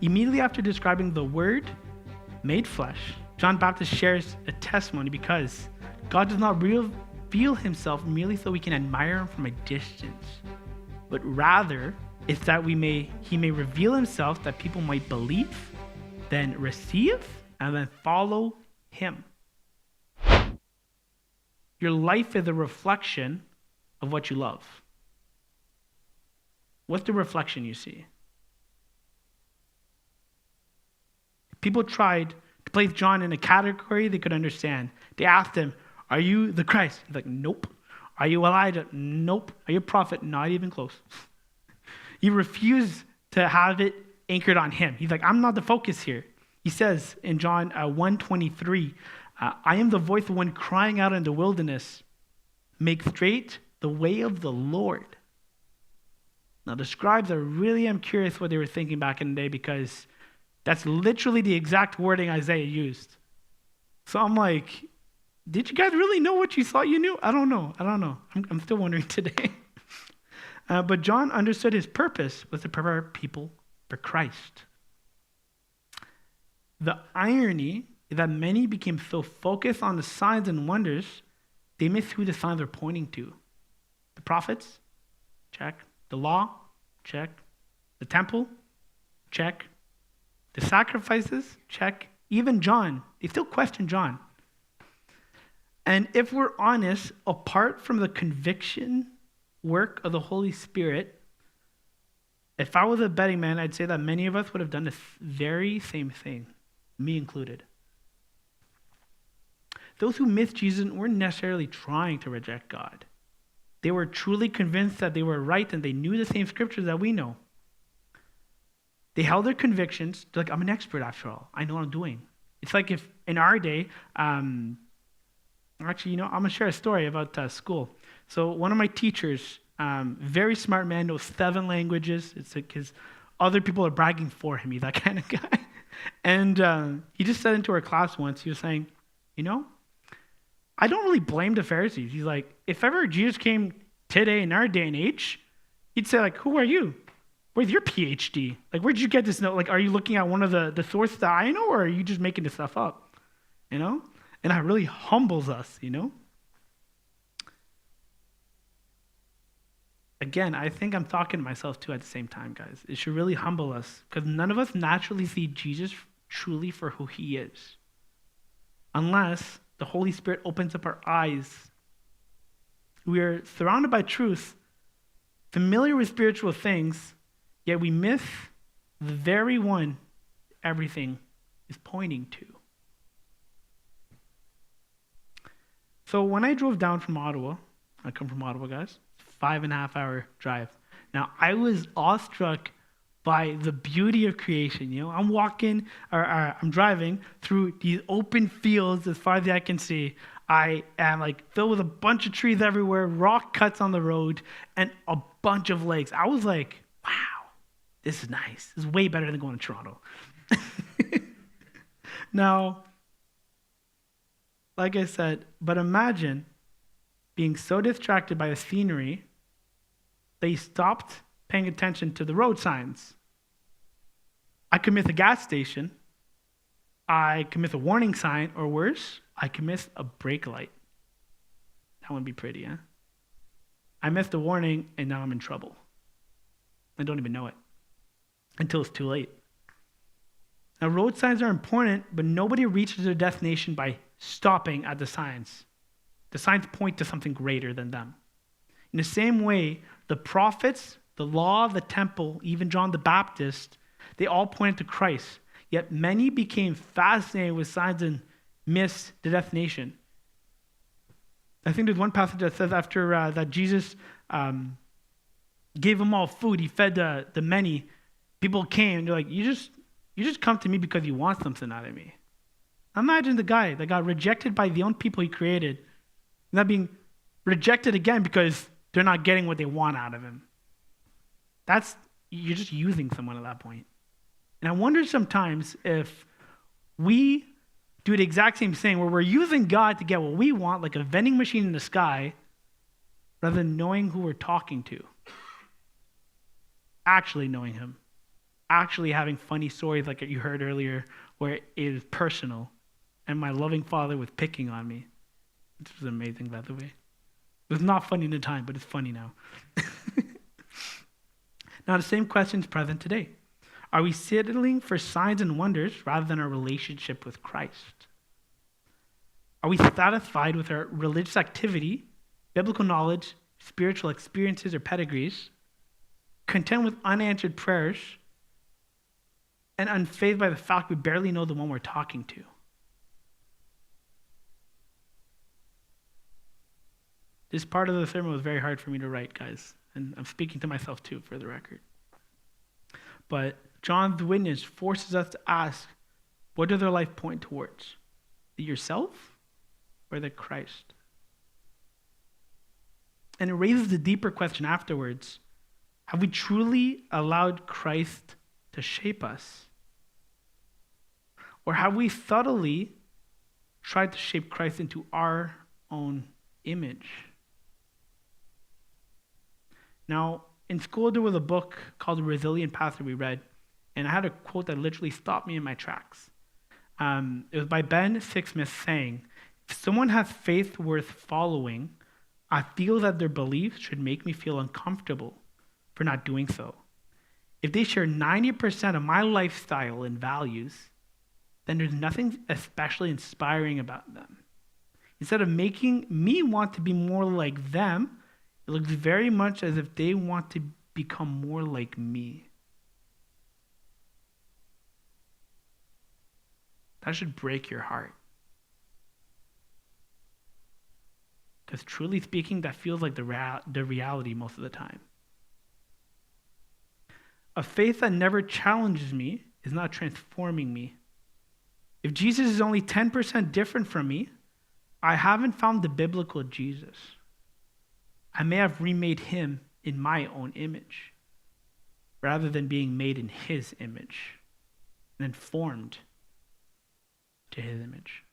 Immediately after describing the Word made flesh, John Baptist shares a testimony because God does not reveal himself merely so we can admire him from a distance, but rather it's that he may reveal himself that people might believe, then receive, and then follow him. Your life is a reflection of what you love. What's the reflection you see? People tried to place John in a category they could understand. They asked him, "Are you the Christ?" He's like, "Nope." "Are you Elijah?" "Nope." "Are you a prophet?" "Not even close." He refused to have it anchored on him. He's like, "I'm not the focus here." He says in John 1:23, "I am the voice of one crying out in the wilderness, make straight the way of the Lord." Now the scribes are really, I'm curious what they were thinking back in the day, because that's literally the exact wording Isaiah used. So I'm like, did you guys really know what you thought you knew? I don't know. I'm still wondering today. But John understood his purpose was to prepare people for Christ. The irony is that many became so focused on the signs and wonders, they missed who the signs are pointing to. The prophets? Check. The law? Check. The temple? Check. The sacrifices? Check. Even John. They still question John. And if we're honest, apart from the conviction work of the Holy Spirit, if I was a betting man, I'd say that many of us would have done the very same thing, me included. Those who missed Jesus weren't necessarily trying to reject God. They were truly convinced that they were right and they knew the same scriptures that we know. They held their convictions. They're like, I'm an expert after all. I know what I'm doing. It's like if in our day, actually, I'm going to share a story about school. So one of my teachers, very smart man, knows 7 languages. It's like his other people are bragging for him. He's that kind of guy. And he just said into our class once, he was saying, I don't really blame the Pharisees. He's like, if ever Jesus came today in our day and age, he'd say, like, who are you? Where's your PhD? Like, where'd you get this note? Like, are you looking at one of the sources that I know, or are you just making this stuff up? And that really humbles us, Again, I think I'm talking to myself too at the same time, guys. It should really humble us, because none of us naturally see Jesus truly for who he is, unless the Holy Spirit opens up our eyes. We are surrounded by truth, familiar with spiritual things, yet we miss the very one everything is pointing to. So when I drove down from Ottawa, I come from Ottawa, guys, 5.5-hour drive. Now, I was awestruck by the beauty of creation. I'm I'm driving through these open fields as far as I can see. I am like filled with a bunch of trees everywhere, rock cuts on the road, and a bunch of lakes. I was like, wow, this is nice. This is way better than going to Toronto. Now, like I said, but imagine being so distracted by the scenery that you stopped paying attention to the road signs. I could miss a gas station. I could miss a warning sign, or worse, I could miss a brake light. That wouldn't be pretty, huh? I missed a warning, and now I'm in trouble. I don't even know it until it's too late. Now, road signs are important, but nobody reaches their destination by stopping at the signs. The signs point to something greater than them. In the same way, the prophets, the law, the temple, even John the Baptist, they all pointed to Christ. Yet many became fascinated with signs and missed the destination. I think there's one passage that says after that Jesus gave them all food, he fed the many. People came and they're like, you just come to me because you want something out of me. Imagine the guy that got rejected by the own people he created, not being rejected again because they're not getting what they want out of him. You're just using someone at that point. And I wonder sometimes if we do the exact same thing where we're using God to get what we want, like a vending machine in the sky, rather than knowing who we're talking to. Actually knowing him. actually having funny stories like you heard earlier, where it is personal, and my loving Father was picking on me. This was amazing, by the way. It was not funny in the time, but it's funny now. Now, the same question is present today. Are we settling for signs and wonders rather than our relationship with Christ? Are we satisfied with our religious activity, biblical knowledge, spiritual experiences, or pedigrees, content with unanswered prayers, and unfazed by the fact we barely know the one we're talking to? This part of the sermon was very hard for me to write, guys. And I'm speaking to myself too, for the record. But John's witness forces us to ask, what does our life point towards? The yourself or the Christ? And it raises the deeper question afterwards. Have we truly allowed Christ to shape us? Or have we subtly tried to shape Christ into our own image? Now, in school, there was a book called The Resilient Pastor we read, and I had a quote that literally stopped me in my tracks. It was by Ben Sixsmith saying, if someone has faith worth following, I feel that their beliefs should make me feel uncomfortable for not doing so. If they share 90% of my lifestyle and values, then there's nothing especially inspiring about them. Instead of making me want to be more like them, it looks very much as if they want to become more like me. That should break your heart. Because truly speaking, that feels like the reality most of the time. A faith that never challenges me is not transforming me. If Jesus is only 10% different from me, I haven't found the biblical Jesus. I may have remade him in my own image, rather than being made in his image and then formed to his image.